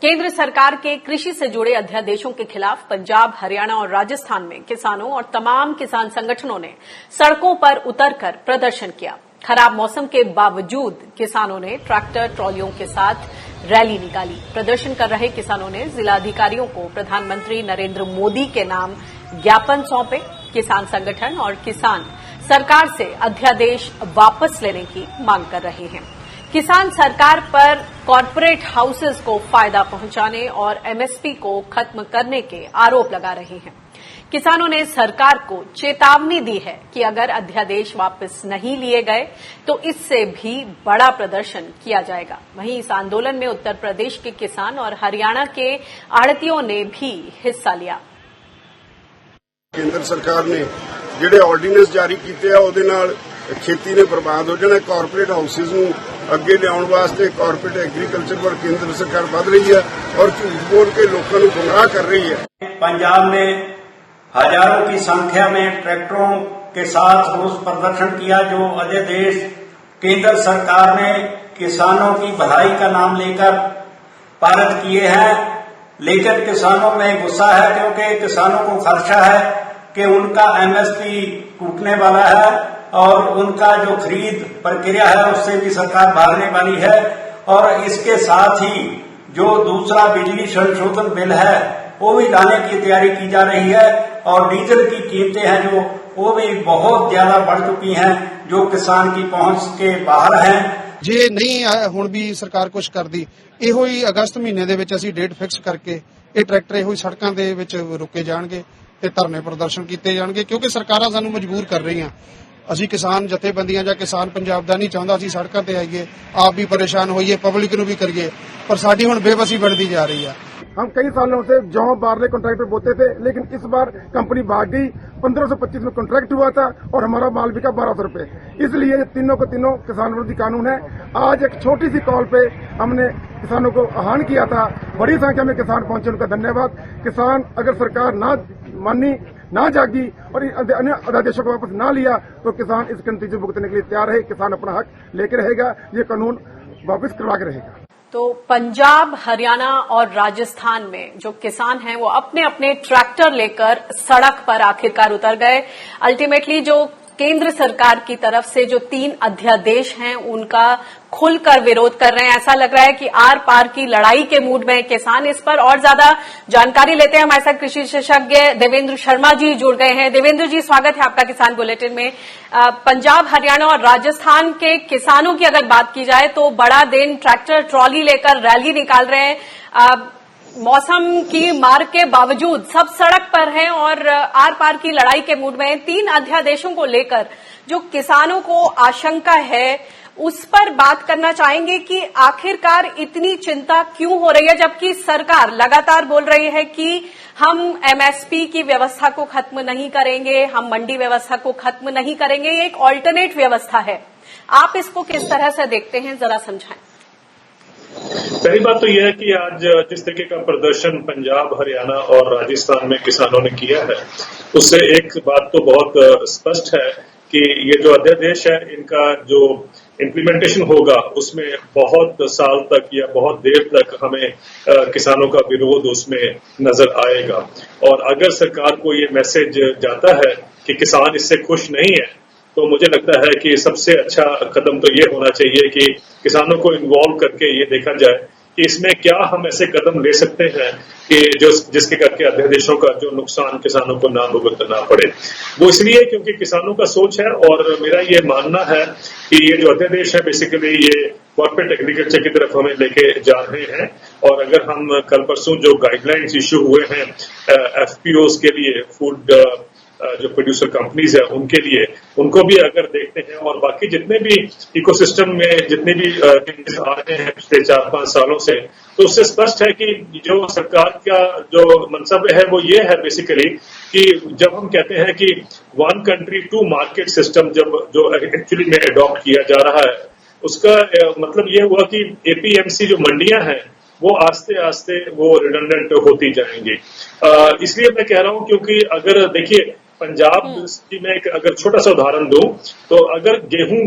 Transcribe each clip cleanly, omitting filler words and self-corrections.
केंद्र सरकार के कृषि से जुड़े अध्यादेशों के खिलाफ पंजाब, हरियाणा और राजस्थान में किसानों और तमाम किसान संगठनों ने सड़कों पर उतरकर प्रदर्शन किया। खराब मौसम के बावजूद किसानों ने ट्रैक्टर ट्रॉलियों के साथ रैली निकाली। प्रदर्शन कर रहे किसानों ने जिलाधिकारियों को प्रधानमंत्री नरेंद्र मोदी के नाम ज्ञापन सौंपे। किसान संगठन और किसान सरकार से अध्यादेश वापस लेने की मांग कर रहे हैं। किसान सरकार पर कॉर्पोरेट हाउसेस को फायदा पहुंचाने और एमएसपी को खत्म करने के आरोप लगा रहे हैं। किसानों ने सरकार को चेतावनी दी है कि अगर अध्यादेश वापस नहीं लिए गए तो इससे भी बड़ा प्रदर्शन किया जाएगा। वहीं इस आंदोलन में उत्तर प्रदेश के किसान और हरियाणा के आड़तियों ने भी हिस्सा लिया। केंद्र सरकार ने ਜਿਹੜੇ ਆਰਡੀਨੈਂਸ ਜਾਰੀ ਕੀਤੇ ਆ ਉਹਦੇ ਨਾਲ ਖੇਤੀ ਨੇ ਬਰਬਾਦ ਹੋ ਜਾਣਾ। ਕਾਰਪੋਰੇਟ ਹਾਊਸਿਸ ਨੂੰ ਅੱਗੇ ਲਿਆਉਣ ਵਾਸਤੇ ਕਾਰਪੋਰੇਟ ਐਗਰੀਕਲਚਰ पर केंद्र सरकार बढ़ रही है और झूठ बोल के लोगों को गुमराह कर रही है। पंजाब में हजारों की संख्या में ट्रैक्टरों के साथ रोष प्रदर्शन किया। जो अध्यादेश केंद्र सरकार ने किसानों की भलाई का नाम लेकर पारित किए हैं, लेकिन किसानों में गुस्सा है क्योंकि किसानों को खदशा है कि उनका एमएसपी टूटने वाला है और उनका जो खरीद प्रक्रिया है उससे भी सरकार भागने वाली है। और इसके साथ ही जो दूसरा बिजली संशोधन बिल है वो भी लाने की तैयारी की जा रही है और डीजल की कीमतें हैं जो वो भी बहुत ज्यादा बढ़ चुकी हैं, जो किसान की पहुंच के बाहर हैं। ਜੇ ਨਹੀਂ ਹੁਣ ਵੀ ਸਰਕਾਰ ਕੁਝ ਕਰਦੀ, ਇਹੋ ਹੀ ਅਗਸਤ ਮਹੀਨੇ ਦੇ ਵਿੱਚ ਅਸੀਂ ਡੇਟ ਫਿਕਸ ਕਰਕੇ ਇਹ ਟਰੈਕਟਰ ਇਹੋ ਹੀ ਸੜਕਾਂ ਦੇ ਵਿੱਚ ਰੁਕੇ ਜਾਣਗੇ ਤੇ ਧਰਨੇ ਪ੍ਰਦਰਸ਼ਨ ਕੀਤੇ ਜਾਣਗੇ, ਕਿਉਂਕਿ ਸਰਕਾਰਾਂ ਸਾਨੂੰ ਮਜਬੂਰ ਕਰ ਰਹੀਆਂ। ਅਸੀਂ ਕਿਸਾਨ ਜਥੇਬੰਦੀਆਂ ਜਾਂ ਕਿਸਾਨ ਪੰਜਾਬ ਦਾ ਨਹੀਂ ਚਾਹੁੰਦਾ ਅਸੀਂ ਸੜਕਾਂ ਤੇ ਆਈਏ, ਆਪ ਵੀ ਪਰੇਸ਼ਾਨ ਹੋਈਏ, पब्लिक ਨੂੰ ਵੀ करिए, पर साडी हुण बेबसी बढ़ती जा रही है। हम कई सालों से जौ बारले कॉन्ट्रैक्ट पे बोते थे, लेकिन इस बार कंपनी भाग गई। 1525 में कॉन्ट्रैक्ट हुआ था और हमारा माल बिका 1200 रुपए। इसलिए ये तीनों को तीनों किसान विरोधी कानून है। आज एक छोटी सी कॉल पे हमने किसानों को आह्वान किया था, बड़ी संख्या में किसान पहुंचे, उनका धन्यवाद। किसान अगर सरकार ना मानी, ना जागी और अन्य अध्यादेशों को वापस ना लिया तो किसान इसके नतीजे भुगतने के लिए तैयार है। किसान अपना हक लेकर रहेगा, ये कानून वापस करवा के रहेगा। तो पंजाब, हरियाणा और राजस्थान में जो किसान हैं वो अपने अपने ट्रैक्टर लेकर सड़क पर आखिरकार उतर गए। अल्टीमेटली जो केंद्र सरकार की तरफ से जो 3 अध्यादेश हैं उनका खुलकर विरोध कर रहे हैं। ऐसा लग रहा है कि आर पार की लड़ाई के मूड में किसान। इस पर और ज्यादा जानकारी लेते हैं, हमारे साथ कृषि विशेषज्ञ देवेंद्र शर्मा जी जुड़ गए हैं। देवेंद्र जी, स्वागत है आपका किसान बुलेटिन में। पंजाब, हरियाणा और राजस्थान के किसानों की अगर बात की जाए तो बड़ा दिन ट्रैक्टर ट्रॉली लेकर रैली निकाल रहे हैं। मौसम की मार के बावजूद सब सड़क पर हैं और आर पार की लड़ाई के मूड में 3 अध्यादेशों को लेकर जो किसानों को आशंका है उस पर बात करना चाहेंगे कि आखिरकार इतनी चिंता क्यों हो रही है, जबकि सरकार लगातार बोल रही है कि हम एमएसपी की व्यवस्था को खत्म नहीं करेंगे, हम मंडी व्यवस्था को खत्म नहीं करेंगे, ये एक ऑल्टरनेट व्यवस्था है। आप इसको किस तरह से देखते हैं, जरा समझाएं। पहली बात तो यह है कि आज जिस तरीके का प्रदर्शन पंजाब, हरियाणा और राजस्थान में किसानों ने किया है उससे एक बात तो बहुत स्पष्ट है कि ये जो अध्यादेश है इनका जो इम्प्लीमेंटेशन होगा उसमें बहुत साल तक या बहुत देर तक हमें किसानों का विरोध उसमें नजर आएगा। और अगर सरकार को ये मैसेज जाता है कि किसान इससे खुश नहीं है तो मुझे लगता है कि सबसे अच्छा कदम तो ये होना चाहिए कि किसानों को इन्वॉल्व करके ये देखा जाए कि इसमें क्या हम ऐसे कदम ले सकते हैं कि जिसके करके अध्यादेशों का जो नुकसान किसानों को ना भुगतना पड़े। वो इसलिए क्योंकि किसानों का सोच है और मेरा ये मानना है कि ये जो अध्यादेश है बेसिकली ये कॉर्पोरेट एग्रीकल्चर की तरफ हमें लेके जा रहे हैं। और अगर हम कल परसों जो गाइडलाइंस इश्यू हुए हैं एफपीओज के लिए, फूड जो प्रोड्यूसर कंपनीज है उनके लिए, उनको भी अगर देखते हैं और बाकी जितने भी इकोसिस्टम में जितने भी चेंजेस आ रहे हैं पिछले 4-5 सालों से, तो उससे स्पष्ट है कि जो सरकार का जो मंतव्य है वो ये है बेसिकली कि जब हम कहते हैं कि 1 कंट्री 2 मार्केट सिस्टम जो एक्चुअली में अडॉप्ट किया जा रहा है उसका मतलब ये हुआ कि एपीएमसी जो मंडियां हैं वो आस्ते आस्ते वो रिडंडेंट होती जाएंगी। इसलिए मैं कह रहा हूं क्योंकि अगर देखिए पंजाब की मैं अगर छोटा सा उदाहरण दूं तो अगर गेहूं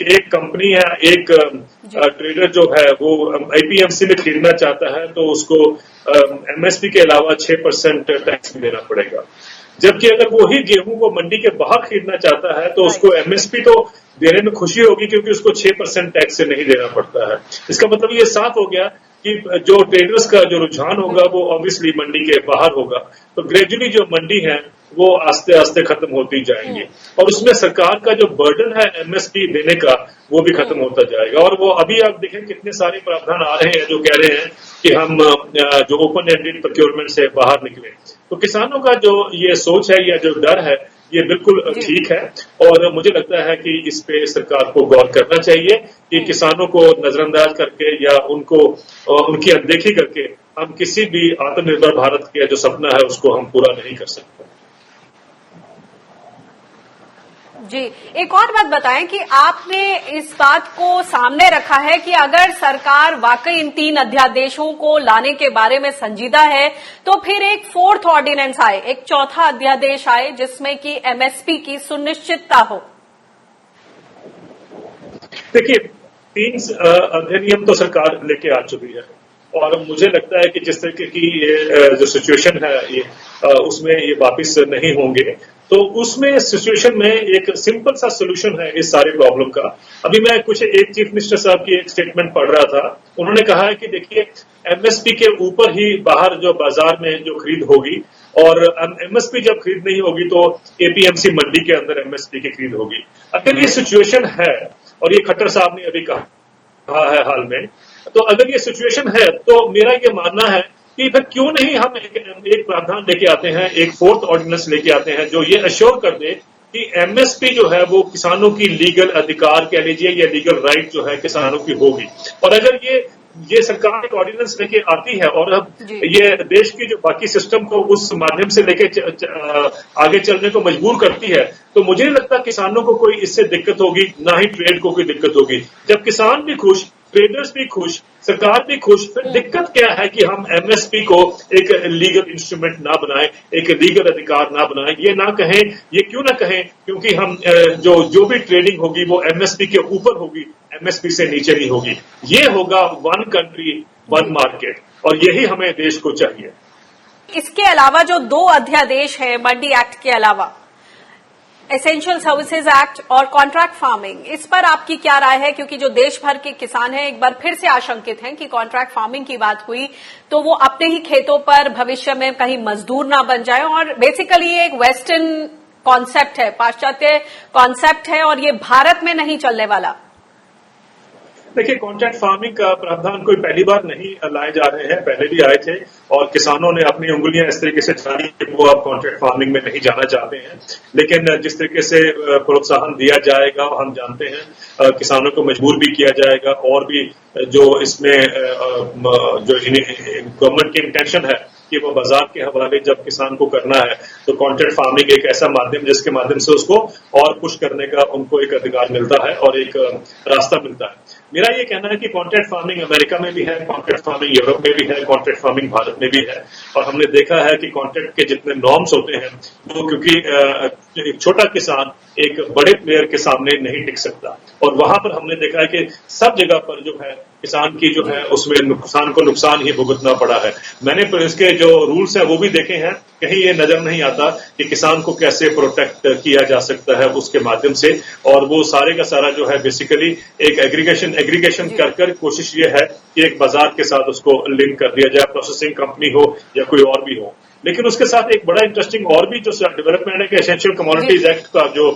एक कंपनी या एक ट्रेडर जो है वो आईपीएमसी में खरीदना चाहता है तो उसको एमएसपी के अलावा 6% टैक्स भी देना पड़ेगा। जबकि अगर वही गेहूं को मंडी के बाहर खरीदना चाहता है तो उसको एमएसपी तो देने में खुशी होगी क्योंकि उसको 6% टैक्स से नहीं देना पड़ता है। इसका मतलब ये साफ हो गया कि जो ट्रेडर्स का जो रुझान होगा वो ऑब्वियसली मंडी के बाहर होगा, तो ग्रेजुअली जो मंडी है वो आस्ते आस्ते खत्म होती जाएंगी और उसमें सरकार का जो बर्डन है एमएसपी देने का वो भी खत्म होता जाएगा। और वो अभी आप देखें कितने सारे प्रावधान आ रहे हैं जो कह रहे हैं कि हम जो ओपन एंडेड प्रोक्योरमेंट से बाहर निकले। तो किसानों का जो ये सोच है या जो डर है ये बिल्कुल ठीक है और मुझे लगता है कि इस पे सरकार को गौर करना चाहिए कि किसानों को नजरअंदाज करके या उनको उनकी अनदेखी करके हम किसी भी आत्मनिर्भर भारत का जो सपना है उसको हम पूरा नहीं कर सकते। जी, एक और बात बताएं कि आपने इस बात को सामने रखा है कि अगर सरकार वाकई इन 3 अध्यादेशों को लाने के बारे में संजीदा है तो फिर एक 4th ऑर्डिनेंस आए, एक 4था अध्यादेश आए जिसमें कि एमएसपी की सुनिश्चितता हो। देखिए 3 अधिनियम तो सरकार लेके आ चुकी है और मुझे लगता है कि जिस तरीके की ये जो सिचुएशन है ये उसमें ये वापिस नहीं होंगे। तो उसमें सिचुएशन में एक सिंपल सा सोल्यूशन है इस सारे प्रॉब्लम का। अभी मैं एक चीफ मिनिस्टर साहब की एक स्टेटमेंट पढ़ रहा था, उन्होंने कहा है कि देखिए एमएसपी के ऊपर ही बाहर जो बाजार में जो खरीद होगी और एमएसपी जब खरीद नहीं होगी तो एपीएमसी मंडी के अंदर एमएसपी की खरीद होगी। अगर ये सिचुएशन है और ये खट्टर साहब ने अभी कहा है हाल में, तो अगर ये सिचुएशन है तो मेरा ये मानना है कि फिर क्यों नहीं हम एक प्रावधान लेके आते हैं, एक 4th ऑर्डिनेंस लेके आते हैं जो ये अश्योर कर दे कि एमएसपी जो है वो किसानों की लीगल अधिकार कह लीजिए या लीगल राइट जो है किसानों की होगी। और अगर ये सरकार एक ऑर्डिनेंस लेके आती है और अब ये देश की जो बाकी सिस्टम को उस माध्यम से लेके आगे चलने को मजबूर करती है तो मुझे नहीं लगता किसानों को कोई इससे दिक्कत होगी, ना ही ट्रेड को कोई दिक्कत होगी। जब किसान भी खुश, ट्रेडर्स भी खुश, सरकार भी खुश, फिर दिक्कत क्या है कि हम एमएसपी को एक लीगल इंस्ट्रूमेंट ना बनाएं, एक लीगल अधिकार ना बनाएं। ये ना कहें, ये क्यों ना कहें, क्योंकि हम जो भी ट्रेडिंग होगी वो एमएसपी के ऊपर होगी, एमएसपी से नीचे नहीं होगी। ये होगा 1 कंट्री 1 मार्केट और यही हमें देश को चाहिए। इसके अलावा जो 2 अध्यादेश है मंडी एक्ट के अलावा, एसेंशियल सर्विसेज एक्ट और कॉन्ट्रैक्ट फार्मिंग, इस पर आपकी क्या राय है? क्योंकि जो देश भर के किसान हैं एक बार फिर से आशंकित हैं कि कॉन्ट्रैक्ट फार्मिंग की बात हुई तो वो अपने ही खेतों पर भविष्य में कहीं मजदूर ना बन जाए और बेसिकली ये एक वेस्टर्न कॉन्सेप्ट है, पाश्चात्य कॉन्सेप्ट है और ये भारत में नहीं चलने वाला। देखिए कॉन्ट्रैक्ट फार्मिंग का प्रावधान कोई पहली बार नहीं लाए जा रहे हैं, पहले भी आए थे और किसानों ने अपनी उंगलियां इस तरीके से चलाई कि वो अब कॉन्ट्रैक्ट फार्मिंग में नहीं जाना चाहते हैं। लेकिन जिस तरीके से प्रोत्साहन दिया जाएगा हम जानते हैं किसानों को मजबूर भी किया जाएगा और भी जो इसमें जो गवर्नमेंट की इंटेंशन है कि वो बाजार के हवाले जब किसान को करना है तो कॉन्ट्रैक्ट फार्मिंग एक ऐसा माध्यम जिसके माध्यम से उसको और पुश करने का उनको एक अधिकार मिलता है और एक रास्ता मिलता है। मेरा ये कहना है कि कॉन्ट्रैक्ट फार्मिंग अमेरिका में भी है, कॉन्ट्रैक्ट फार्मिंग यूरोप में भी है, कॉन्ट्रैक्ट फार्मिंग भारत में भी है और हमने देखा है कि कॉन्ट्रैक्ट के जितने नॉर्म्स होते हैं वो क्योंकि एक छोटा किसान एक बड़े प्लेयर के सामने नहीं टिक सकता और वहां पर हमने देखा है कि सब जगह पर जो है किसान की जो है उसमें किसान को नुकसान ही भुगतना पड़ा है। मैंने इसके जो रूल्स हैं वो भी देखे हैं, कहीं ये नजर नहीं आता कि किसान को कैसे प्रोटेक्ट किया जा सकता है उसके माध्यम से और वो सारे का सारा जो है बेसिकली एक एग्रीगेशन कर कोशिश ये है कि एक बाजार के साथ उसको लिंक कर दिया जाए, प्रोसेसिंग कंपनी हो या कोई और भी हो। लेकिन उसके साथ एक बड़ा इंटरेस्टिंग और भी जो डेवलपमेंट है कि एसेंशियल कमोडिटीज एक्ट का जो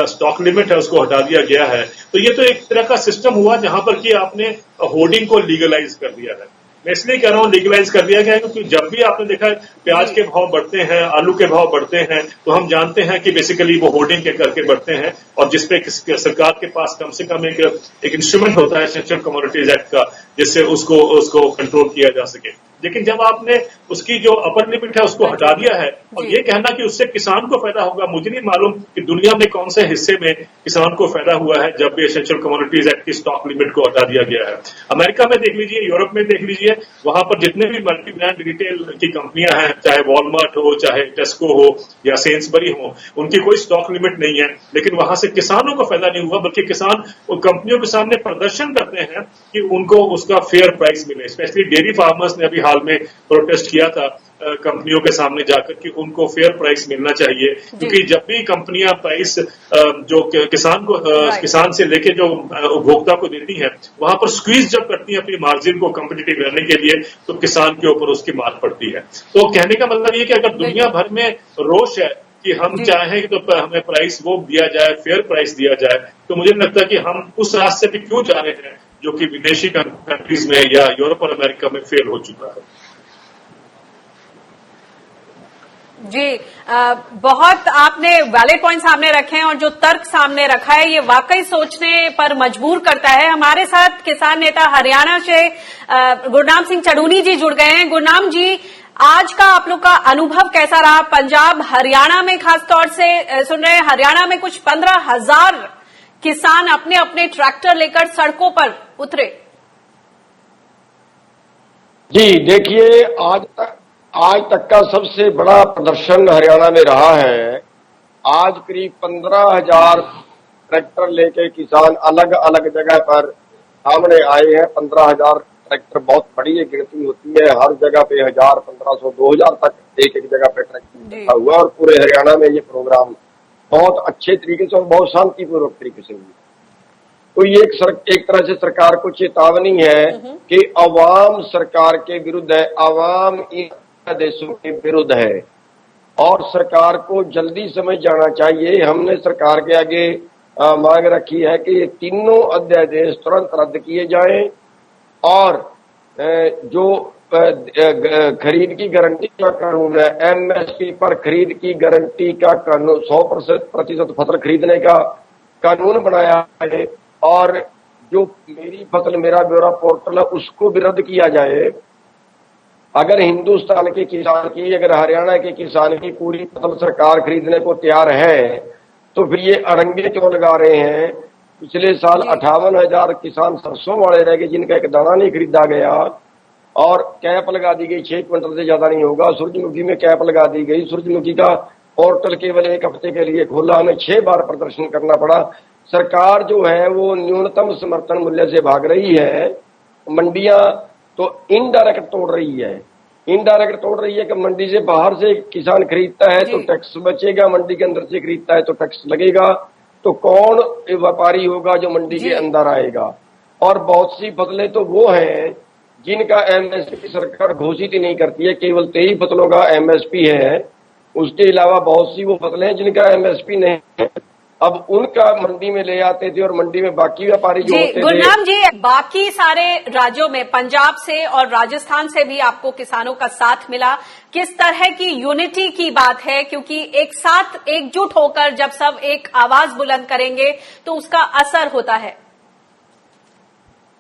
स्टॉक लिमिट है उसको हटा दिया गया है। तो ये तो एक तरह का सिस्टम हुआ जहां पर कि आपने होर्डिंग को लीगलाइज कर दिया है। मैं इसलिए कह रहा हूं लीगलाइज कर दिया गया है क्योंकि जब भी आपने देखा है प्याज के भाव बढ़ते हैं, आलू के भाव बढ़ते हैं तो हम जानते हैं कि बेसिकली वो होर्डिंग के करके बढ़ते हैं और जिसपे सरकार के पास कम से कम एक इंस्ट्रूमेंट होता है एसेंशियल कमोडिटीज एक्ट का जिससे उसको कंट्रोल किया जा सके। लेकिन जब आपने उसकी जो अपर लिमिट है उसको हटा दिया है और ये कहना कि उससे किसान को फायदा होगा, मुझे नहीं मालूम कि दुनिया में कौन से हिस्से में किसान को फायदा हुआ है जब भी एसेंशियल कमोडिटीज एक्ट की स्टॉक लिमिट को हटा दिया गया है। अमेरिका में देख लीजिए, यूरोप में देख लीजिए, वहां पर जितने भी मल्टी ब्रांड रिटेल की कंपनियां हैं, चाहे वॉलमार्ट हो, चाहे टेस्को हो या सेंसबरी हो, उनकी कोई स्टॉक लिमिट नहीं है, लेकिन वहां से किसानों को फायदा नहीं हुआ, बल्कि किसान उन कंपनियों के सामने प्रदर्शन करते हैं कि उनको उसका फेयर प्राइस मिले। स्पेशली डेयरी फार्मर्स ने अभी हाल में प्रोटेस्ट किया था कंपनियों के सामने जाकर कि उनको फेयर प्राइस मिलना चाहिए, क्योंकि जब भी कंपनियां प्राइस जो किसान से लेके जो उपभोक्ता को देती हैं, वहां पर स्क्वीज जब करती हैं अपनी मार्जिन को कम्पिटिटिव रहने के लिए, तो किसान के ऊपर उसकी मार पड़ती है। तो कहने का मतलब ये कि अगर दुनिया भर में रोष है कि हम चाहें तो हमें प्राइस वो दिया जाए, फेयर प्राइस दिया जाए, तो मुझे नहीं लगता कि हम उस रास्ते पे क्यों जा रहे हैं जो कि विदेशी कंट्रीज में या यूरोप और अमेरिका में फेल हो चुका है। जी, बहुत आपने वैलिड पॉइंट सामने रखे हैं और जो तर्क सामने रखा है ये वाकई सोचने पर मजबूर करता है। हमारे साथ किसान नेता हरियाणा से गुरनाम सिंह चढ़ूनी जी जुड़ गए हैं। गुरनाम जी, आज का आप लोग का अनुभव कैसा रहा? पंजाब हरियाणा में खासतौर से सुन रहे हैं, हरियाणा में कुछ 15,000 किसान अपने अपने ट्रैक्टर लेकर सड़कों पर उतरे। जी देखिए, आज तक का सबसे बड़ा प्रदर्शन हरियाणा में रहा है। आज करीब 15,000 ट्रैक्टर लेके किसान अलग अलग जगह पर सामने आए हैं। 15,000 ट्रैक्टर बहुत बड़ी एक गिनती होती है। हर जगह पे 1,000, 1,500, 2,000 तक एक जगह पे ट्रैक्टर रखा हुआ और पूरे हरियाणा में ये प्रोग्राम बहुत अच्छे तरीके से और बहुत शांतिपूर्वक तरीके से हुआ। तो ये एक तरह से सरकार को चेतावनी है कि अवाम सरकार के विरुद्ध है, अवाम इन देशों के विरुद्ध है और सरकार को जल्दी समझ जाना चाहिए। हमने सरकार के आगे मांग रखी है कि ये तीनों अध्यादेश तुरंत रद्द किए जाएं और जो खरीद की गारंटी का कानून है, एमएसपी पर खरीद की गारंटी का कानून, 100% फसल खरीदने का कानून बनाया है और जो मेरी फसल मेरा ब्यौरा पोर्टल है उसको भी रद्द किया जाए। अगर हिंदुस्तान के किसान की, अगर हरियाणा के किसान की पूरी फसल सरकार खरीदने को तैयार है तो फिर ये अड़ंगे क्यों लगा रहे हैं? पिछले साल 58,000 किसान सरसों वाले रह गए जिनका एक दाना नहीं खरीदा गया और कैप लगा दी गई, 6 क्विंटल से ज्यादा नहीं होगा। सूरजमुखी में कैप लगा दी गई, सूरजमुखी का पोर्टल केवल एक हफ्ते के लिए खोला, हमें 6 बार प्रदर्शन करना पड़ा। सरकार जो है वो न्यूनतम समर्थन मूल्य से भाग रही है। मंडियां तो इनडायरेक्ट तोड़ रही है, इनडायरेक्ट तोड़ रही है कि मंडी से बाहर से किसान खरीदता है तो टैक्स बचेगा, मंडी के अंदर से खरीदता है तो टैक्स लगेगा। तो कौन व्यापारी होगा जो मंडी के अंदर आएगा? और बहुत सी फसलें तो वो हैं जिनका एमएसपी सरकार घोषित ही नहीं करती है, केवल 23 फसलों का एमएसपी है। उसके अलावा बहुत सी वो फसलें हैं जिनका एमएसपी नहीं है। अब उनका मंडी में ले आते थे और मंडी में बाकी व्यापारी जो होते थे। गुरनाम जी, बाकी सारे राज्यों में पंजाब से और राजस्थान से भी आपको किसानों का साथ मिला। किस तरह की यूनिटी की बात है? क्योंकि एक साथ एकजुट होकर जब सब एक आवाज बुलंद करेंगे तो उसका असर होता है।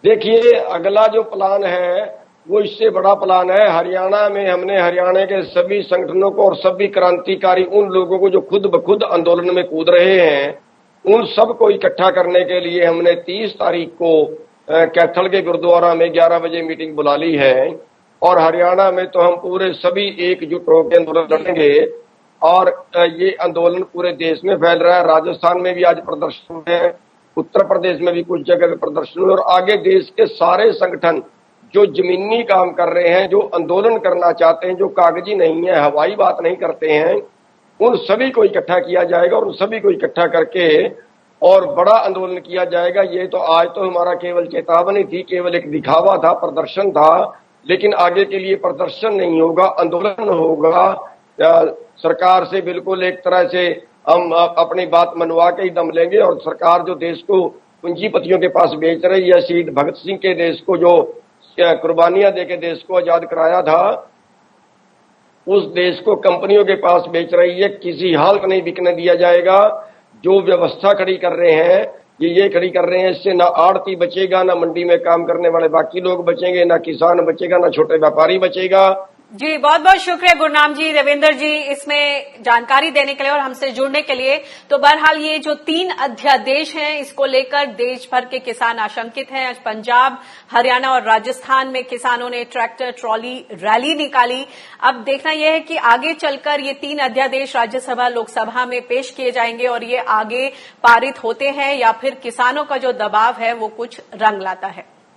देखिए, अगला जो प्लान है वो इससे बड़ा प्लान है। हरियाणा में हमने हरियाणा के सभी संगठनों को और सभी क्रांतिकारी उन लोगों को जो खुद ब खुद आंदोलन में कूद रहे हैं उन सबको इकट्ठा करने के लिए हमने 30 तारीख को कैथल के गुरुद्वारा में 11 बजे मीटिंग बुला ली है और हरियाणा में तो हम पूरे सभी एकजुट होकर आंदोलन लड़ेंगे और ये आंदोलन पूरे देश में फैल रहा है। राजस्थान में भी आज प्रदर्शन है, उत्तर प्रदेश में भी कुछ जगह प्रदर्शन हुए और आगे देश के सारे संगठन जो जमीनी काम कर रहे हैं, जो आंदोलन करना चाहते हैं, जो कागजी नहीं है, हवाई बात नहीं करते हैं, उन सभी को इकट्ठा किया जाएगा और उन सभी को इकट्ठा करके और बड़ा आंदोलन किया जाएगा। ये तो आज तो हमारा केवल चेतावनी थी, केवल एक दिखावा था, प्रदर्शन था, लेकिन आगे के लिए प्रदर्शन नहीं होगा, आंदोलन होगा। सरकार से बिल्कुल एक तरह से हम अपनी बात मनवा के ही दम लेंगे और सरकार जो देश को पूंजीपतियों के पास बेच रही है, शहीद भगत सिंह के देश को जो कुर्बानियां देके देश को आजाद कराया था, उस देश को कंपनियों के पास बेच रही है। किसी हाल नहीं बिकने दिया जाएगा। जो व्यवस्था खड़ी कर रहे हैं ये खड़ी कर रहे हैं। इससे ना आड़ती बचेगा, ना मंडी में काम करने वाले बाकी लोग बचेंगे, ना किसान बचेगा, ना छोटे व्यापारी बचेगा। जी, बहुत बहुत शुक्रिया गुरनाम जी, देवेंद्र जी, इसमें जानकारी देने के लिए और हमसे जुड़ने के लिए। तो बहरहाल ये जो 3 अध्यादेश हैं, इसको लेकर देश भर के किसान आशंकित हैं। आज पंजाब, हरियाणा और राजस्थान में किसानों ने ट्रैक्टर ट्रॉली रैली निकाली। अब देखना यह है कि आगे चलकर ये 3 अध्यादेश राज्यसभा लोकसभा में पेश किए जाएंगे और ये आगे पारित होते हैं या फिर किसानों का जो दबाव है वो कुछ रंग लाता है।